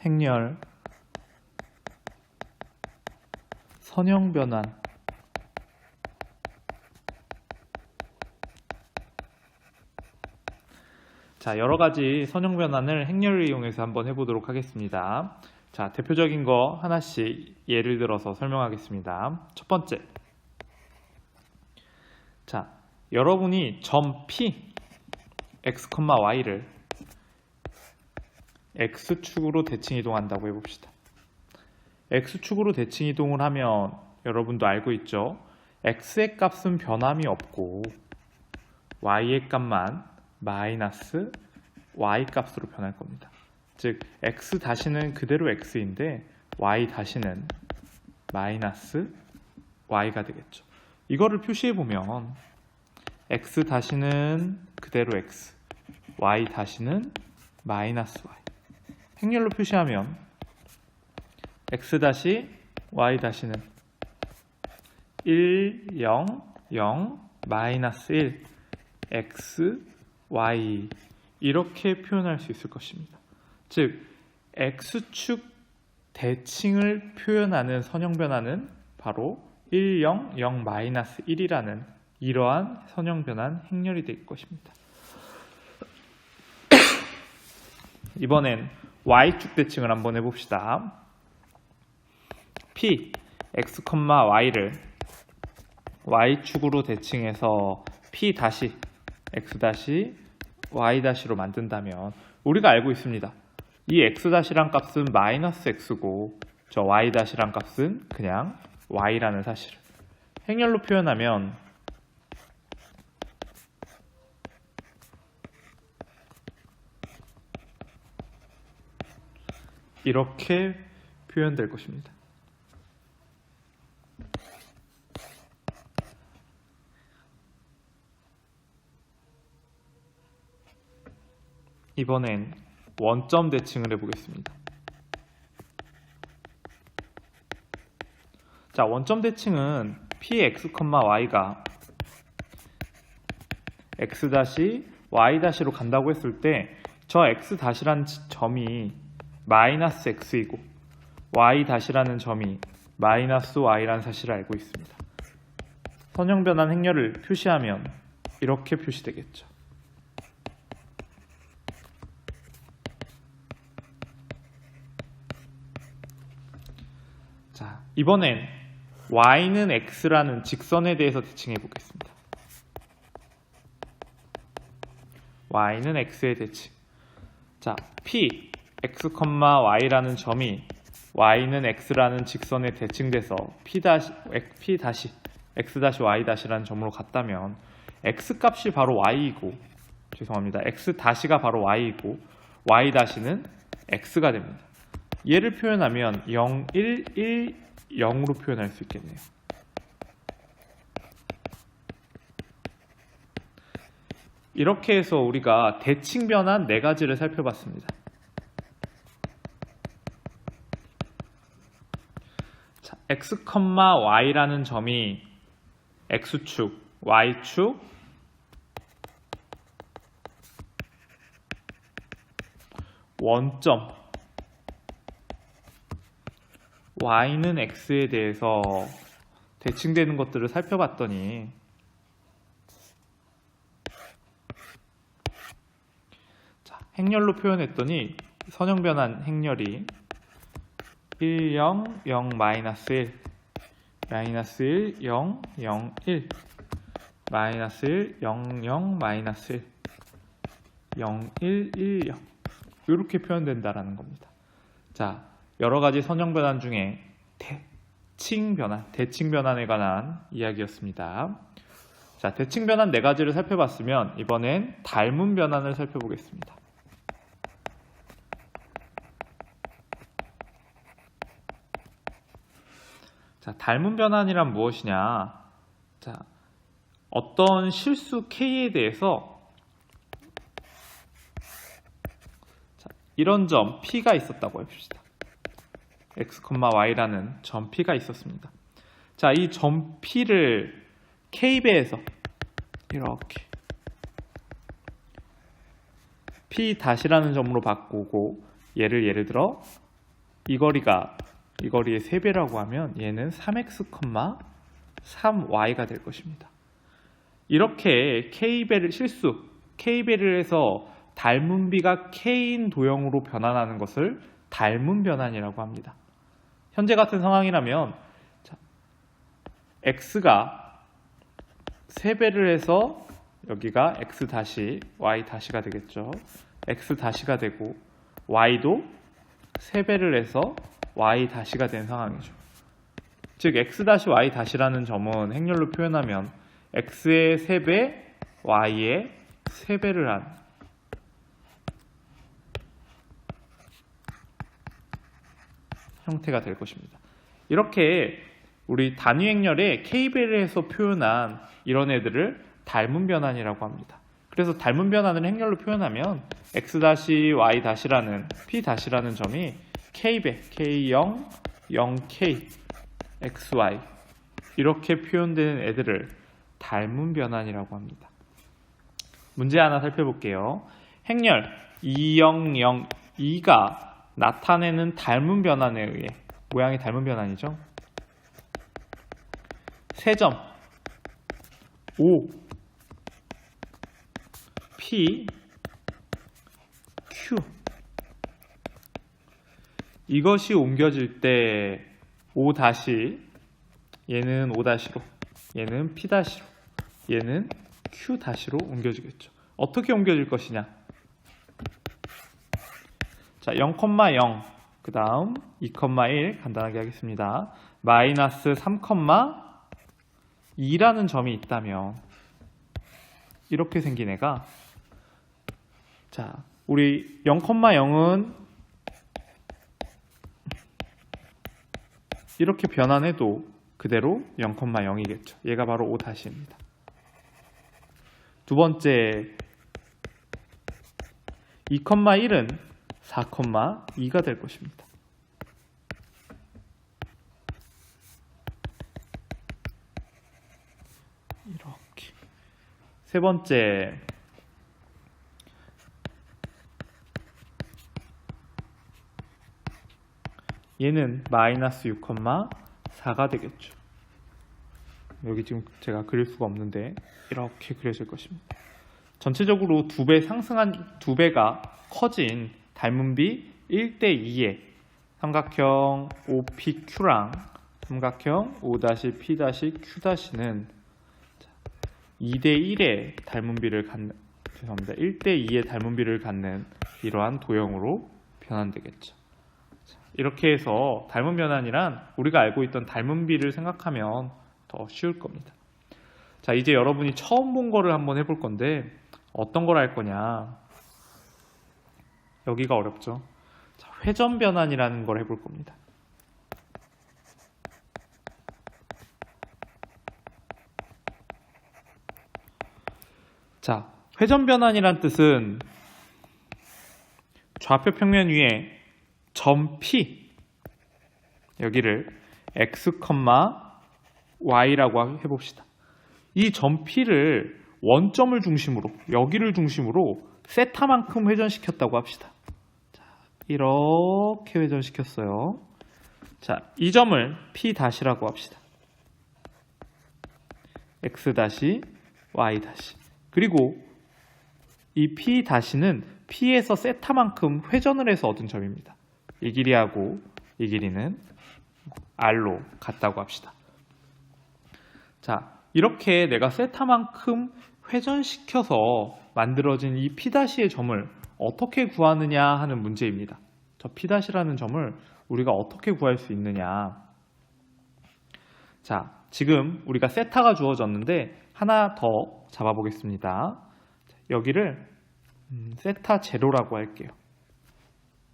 행렬 선형 변환 자, 여러 가지 선형 변환을 행렬을 이용해서 한번 해보도록 하겠습니다. 자, 대표적인 거 하나씩 예를 들어서 설명하겠습니다. 첫 번째. 자, 여러분이 점 P, x, y를 x축으로 대칭 이동한다고 해봅시다. x축으로 대칭 이동을 하면 여러분도 알고 있죠? x의 값은 변함이 없고 y의 값만 마이너스 y 값으로 변할 겁니다. 즉 x 다시는 그대로 x인데 y 다시는 마이너스 y가 되겠죠. 이거를 표시해 보면 x 다시는 그대로 x, y 다시는 마이너스 y. 행렬로 표시하면 x 다시 y 다시는 1, 0, 0, 마이너스 1, x, y 이렇게 표현할 수 있을 것입니다. 즉 x축 대칭을 표현하는 선형 변환은 바로 1, 0, 0, 마이너스 1이라는 이러한 선형 변환 행렬이 될 것입니다. 이번엔 y축 대칭을 한번 해봅시다. p, x, y를 y축으로 대칭해서 p 다시 x 다시 y 다시로 만든다면 우리가 알고 있습니다. 이 x 다시란 값은 마이너스 x고 저 y 다시란 값은 그냥 y라는 사실을 행렬로 표현하면 이렇게 표현될 것입니다. 이번엔 원점 대칭을 해보겠습니다. 자, 원점 대칭은 px, y가 x 다시 y 다시로 간다고 했을 때 저 x 다시란 점이 마이너스 x이고 y 다시라는 점이 마이너스 y라는 사실을 알고 있습니다. 선형 변환 행렬을 표시하면 이렇게 표시되겠죠. 자, 이번엔 y는 x라는 직선에 대해서 대칭해 보겠습니다. y는 x의 대칭. 자, p, x, y라는 점이 y는 x라는 직선에 대칭돼서 p 다시 x 다시 y 다시라는 점으로 갔다면 x 값이 바로 y이고 죄송합니다. x 다시가 바로 y이고 y 다시는 x가 됩니다. 얘를 표현하면 0, 1, 1, 0으로 표현할 수 있겠네요. 이렇게 해서 우리가 대칭 변환 4가지를 살펴봤습니다. 자, x, y라는 점이 x축, y축, 원점 y는 x에 대해서 대칭되는 것들을 살펴봤더니 자, 행렬로 표현했더니 선형 변환 행렬이 1, 0, 0, 마이너스 1, 마이너스 1, 0, 0, 1, 마이너스 1, 0, 0, 마이너스 1, 0, 1, 1, 0 이렇게 표현된다라는 겁니다. 자, 여러 가지 선형 변환 중에 대칭 변환에 관한 이야기였습니다. 자, 대칭 변환 4가지를 살펴봤으면 이번엔 닮은 변환을 살펴보겠습니다. 자, 닮은 변환이란 무엇이냐? 자, 어떤 실수 K에 대해서 자, 이런 점 P가 있었다고 해봅시다. x, y라는 점 P가 있었습니다. 자, 이 점 P를 K배에서 이렇게 P' 라는 점으로 바꾸고 얘를 예를 들어 이 거리의 3배라고 하면 얘는 3x, 3y가 될 것입니다. 이렇게 K배를 해서 닮은비가 K인 도형으로 변환하는 것을 닮은 변환이라고 합니다. 현재 같은 상황이라면 x가 3배를 해서 여기가 x 다시 y 다시가 되겠죠. x 다시가 되고 y도 3배를 해서 y 다시가 된 상황이죠. 즉 x 다시 y 다시라는 점은 행렬로 표현하면 x의 3배, y의 3배를 한 형태가 될 것입니다. 이렇게 우리 단위 행렬에 K배를 해서 표현한 이런 애들을 닮은 변환이라고 합니다. 그래서 닮은 변환을 행렬로 표현하면 x-y-라는 p-라는 점이 K배, K0, 0K, XY 이렇게 표현되는 애들을 닮은 변환이라고 합니다. 문제 하나 살펴볼게요. 행렬 2002가 나타내는 닮은 변환에 의해 모양이 닮은 변환이죠. 세점 5 P Q 이것이 옮겨질 때 5 다시 얘는 5 다시로 얘는 P 다시로 얘는 Q 다시로 옮겨지겠죠. 어떻게 옮겨질 것이냐? 자, 0,0 그 다음 2,1 간단하게 하겠습니다. 마이너스 3,2라는 점이 있다면 이렇게 생긴 애가 자, 우리 0,0은 이렇게 변환해도 그대로 0,0이겠죠. 얘가 바로 5 다시입니다. 두 번째 2,1은 4,2가 될 것입니다. 이렇게 세 번째 얘는 마이너스 6,4가 되겠죠. 여기 지금 제가 그릴 수가 없는데 이렇게 그려질 것입니다. 전체적으로 2배 상승한 2배가 커진 닮은비 1:2의 삼각형 OPQ랑 삼각형 O-P-Q-는 2:1의 닮은비를 갖는 1:2의 닮은비를 갖는 이러한 도형으로 변환되겠죠. 이렇게 해서 닮은 변환이란 우리가 알고 있던 닮은비를 생각하면 더 쉬울 겁니다. 자, 이제 여러분이 처음 본 거를 한번 해볼 건데 어떤 걸 할 거냐? 여기가 어렵죠. 자, 회전 변환이라는 걸 해볼 겁니다. 자, 회전 변환이란 뜻은 좌표 평면 위에 점 P 여기를 x, y라고 해봅시다. 이 점 P를 원점을 중심으로 여기를 중심으로 세타만큼 회전시켰다고 합시다. 자, 이렇게 회전시켰어요. 자, 이 점을 P 다시라고 합시다. x 다시 y 다시 그리고 이 P 다시는 P에서 세타만큼 회전을 해서 얻은 점입니다. 이 길이하고 이 길이는 R로 같다고 합시다. 자, 이렇게 내가 세타만큼 회전시켜서 만들어진 이 P'의 점을 어떻게 구하느냐 하는 문제입니다. 저 P'라는 점을 우리가 어떻게 구할 수 있느냐. 자, 지금 우리가 세타가 주어졌는데 하나 더 잡아보겠습니다. 여기를 세타 제로라고 할게요.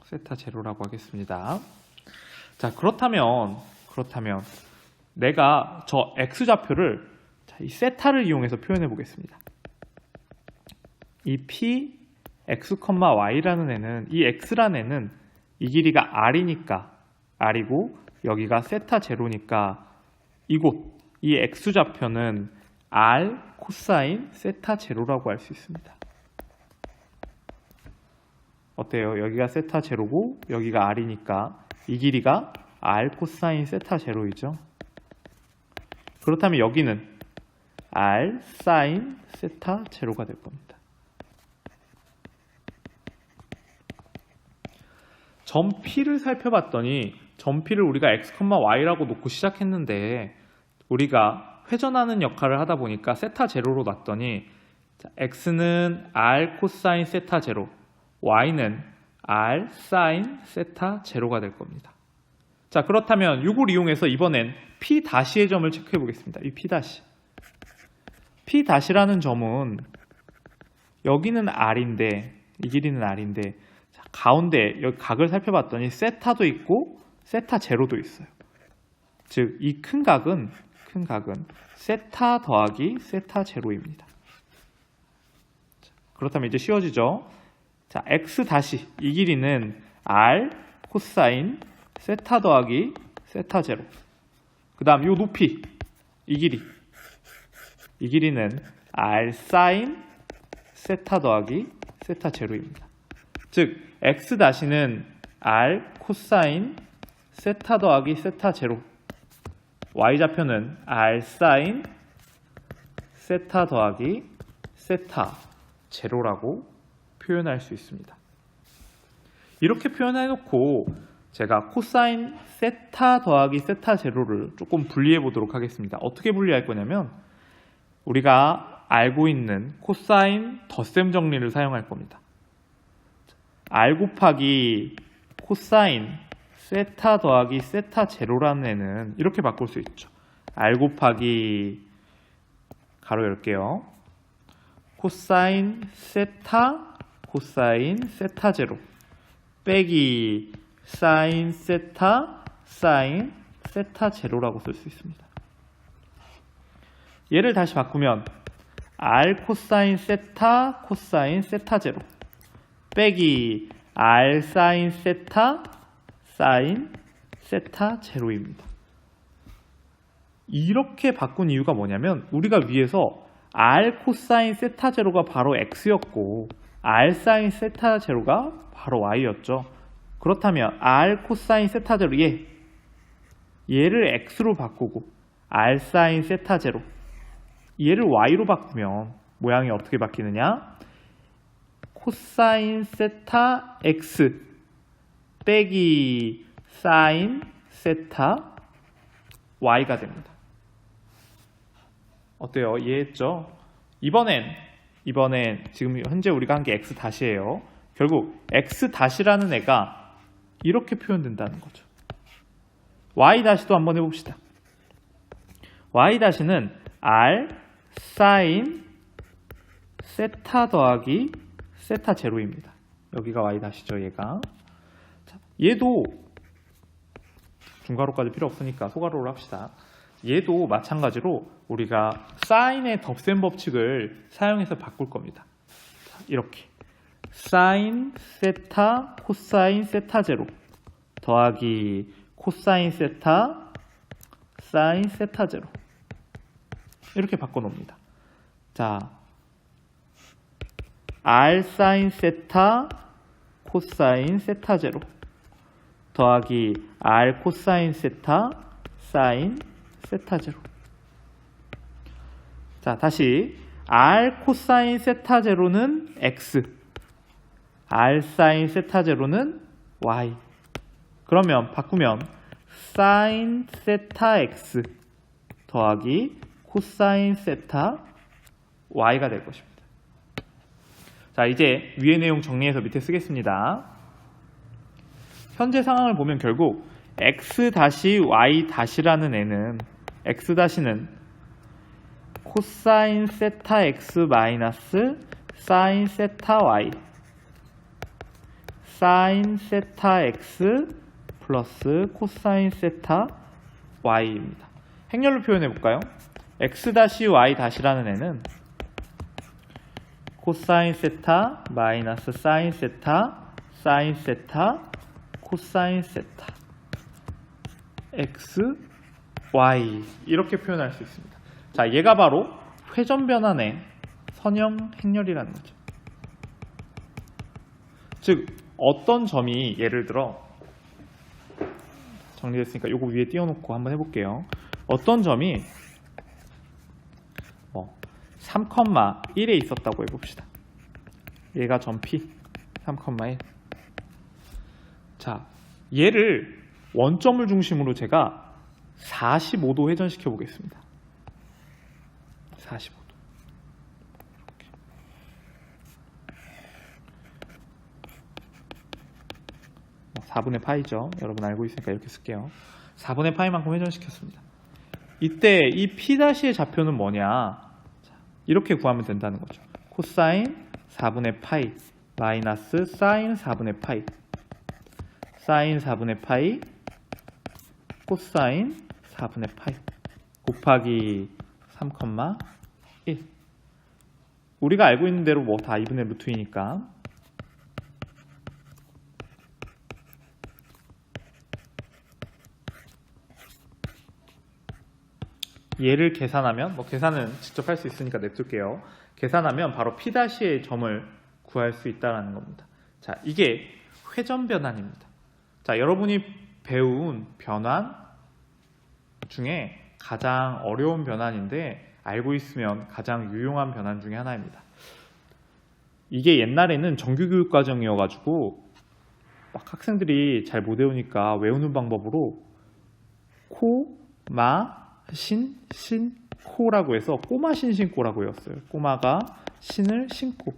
세타 제로라고 하겠습니다. 자, 그렇다면 내가 저 x좌표를 이 세타를 이용해서 표현해 보겠습니다. 이 p x, y라는 애는 이 x라는 애는 이 길이가 r이니까 r이고 여기가 세타 제로니까 이곳 이 x좌표는 r 코사인 세타 제로라고 할 수 있습니다. 어때요? 여기가 세타 제로고 여기가 r이니까 이 길이가 r 코사인 세타 제로이죠. 그렇다면 여기는 r 사인 세타 제로가 될 겁니다. 점 P를 살펴봤더니 점 P를 우리가 x, y라고 놓고 시작했는데 우리가 회전하는 역할을 하다 보니까 세타 제로로 놨더니 x는 r 코사인 세타 제로, y는 r 사인 세타 제로가 될 겁니다. 자, 그렇다면 이걸 이용해서 이번엔 P'의 점을 체크해 보겠습니다. 이 P'. P'라는 점은 여기는 r인데 이 길이는 r인데 자, 가운데 여기 각을 살펴봤더니 세타도 있고 세타 제로도 있어요. 즉 이 큰 각은 세타 더하기 세타 제로입니다. 자, 그렇다면 이제 쉬워지죠. 자, x 다시 이 길이는 r 코사인 세타 더하기 세타 제로. 그 다음 이 높이 이 길이는 r 사인 세타 더하기 세타 제로입니다. 즉 x 다시는 r 코사인 세타 더하기 세타 제로, y좌표는 r 사인 세타 더하기 세타 제로라고 표현할 수 있습니다. 이렇게 표현해놓고 제가 코사인 세타 더하기 세타 제로를 조금 분리해 보도록 하겠습니다. 어떻게 분리할 거냐면 우리가 알고 있는 코사인 덧셈 정리를 사용할 겁니다. r 곱하기 코사인 세타 더하기 세타 제로라는 애는 이렇게 바꿀 수 있죠. r 곱하기 가로 열게요. 코사인 세타 제로 빼기 사인 세타 제로라고 쓸 수 있습니다. 얘를 다시 바꾸면 r 코사인 세타 제로 빼기 r 사인 세타 제로입니다. 이렇게 바꾼 이유가 뭐냐면 우리가 위에서 r 코사인 세타 제로가 바로 x였고 r 사인 세타 제로가 바로 y였죠. 그렇다면 r 코사인 세타 제로 얘를 x로 바꾸고 r 사인 세타 제로 얘를 y로 바꾸면 모양이 어떻게 바뀌느냐? 코사인 세타 x 빼기 사인 세타 y가 됩니다. 어때요? 이해했죠? 이번엔 지금 현재 우리가 한 게 x 다시예요. 결국 x 다시라는 애가 이렇게 표현된다는 거죠. y 다시도 한번 해봅시다. y 다시는 r 사인 세타 더하기 세타 제로입니다. 여기가 y 다시죠, 얘가. 자, 얘도 중괄호까지 필요 없으니까 소괄호로 합시다. 얘도 마찬가지로 우리가 사인의 덧셈 법칙을 사용해서 바꿀 겁니다. 자, 이렇게 사인 세타 코사인 세타 제로 더하기 코사인 세타 사인 세타 제로 이렇게 바꿔놓습니다. 자, r 사인 세타 코사인 세타 제로 더하기 r 코사인 세타 사인 세타 제로. 자, 다시 r 코사인 세타 제로는 x, r 사인 세타 제로는 y. 그러면 바꾸면 사인 세타 x 더하기 코사인 세타 y가 될 것입니다. 자, 이제 위의 내용 정리해서 밑에 쓰겠습니다. 현재 상황을 보면 결국 x 다시 y 다시라는 애는 x 다시는 코사인 세타 x 마이너스 사인 세타 y 사인 세타 x 플러스 코사인 세타 y입니다. 행렬로 표현해 볼까요? x 다시 y 다시라는 애는 코사인 세타 마이너스 사인 세타 코사인 세타 x, y 이렇게 표현할 수 있습니다. 자, 얘가 바로 회전 변환의 선형 행렬이라는 거죠. 즉 어떤 점이 예를 들어 정리됐으니까 요거 위에 띄워놓고 한번 해볼게요. 어떤 점이 3,1에 있었다고 해봅시다. 얘가 점 P 3,1. 자, 얘를 원점을 중심으로 제가 45도 회전시켜 보겠습니다. 45도. 4분의 파이죠. 여러분 알고 있으니까 이렇게 쓸게요. 4분의 파이만큼 회전시켰습니다. 이때 이 P'의 좌표는 뭐냐? 이렇게 구하면 된다는 거죠. 코사인 4분의 파이 마이너스 사인 4분의 파이 사인 4분의 파이 코사인 4분의 파이 곱하기 3,1. 우리가 알고 있는 대로 뭐 다 2분의 루트 2니까 얘를 계산하면 계산은 직접 할 수 있으니까 냅둘게요. 계산하면 바로 P'의 점을 구할 수 있다는 겁니다. 자, 이게 회전 변환입니다. 자, 여러분이 배운 변환 중에 가장 어려운 변환인데 알고 있으면 가장 유용한 변환 중에 하나입니다. 이게 옛날에는 정규교육 과정이어가지고 막 학생들이 잘 못 외우니까 외우는 방법으로 코, 마, 신, 코라고 해서 꼬마 신신코라고 외웠어요. 꼬마가 신을 신고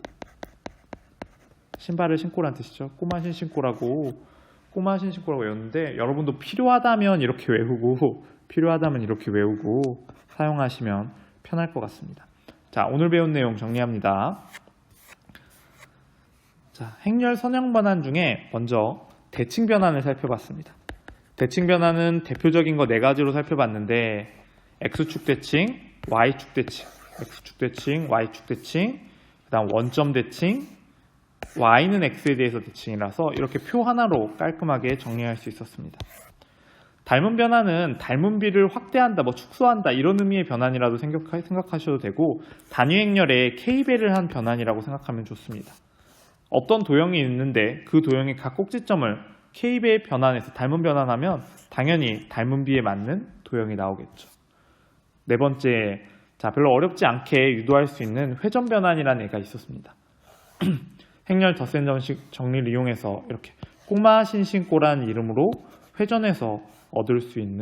신발을 신고란 뜻이죠. 꼬마 신신코라고 외웠는데 여러분도 필요하다면 이렇게 외우고 사용하시면 편할 것 같습니다. 자, 오늘 배운 내용 정리합니다. 자, 행렬 선형 변환 중에 먼저 대칭 변환을 살펴봤습니다. 대칭 변환은 대표적인 거 4가지로 살펴봤는데 X축 대칭, Y축 대칭, X축 대칭, Y축 대칭, 그 다음 원점 대칭, Y는 X에 대해서 대칭이라서 이렇게 표 하나로 깔끔하게 정리할 수 있었습니다. 닮은 변환은 닮은 비를 확대한다, 축소한다 이런 의미의 변환이라도 생각하셔도 되고 단위 행렬에 K배를 한 변환이라고 생각하면 좋습니다. 어떤 도형이 있는데 그 도형의 각 꼭지점을 K배의 변환에서 닮은 변환하면 당연히 닮은 비에 맞는 도형이 나오겠죠. 네 번째, 자, 별로 어렵지 않게 유도할 수 있는 회전 변환이라는 애가 있었습니다. 행렬 덧셈 정리를 이용해서 이렇게 꼬마 신신꼬라는 이름으로 회전해서 얻을 수 있는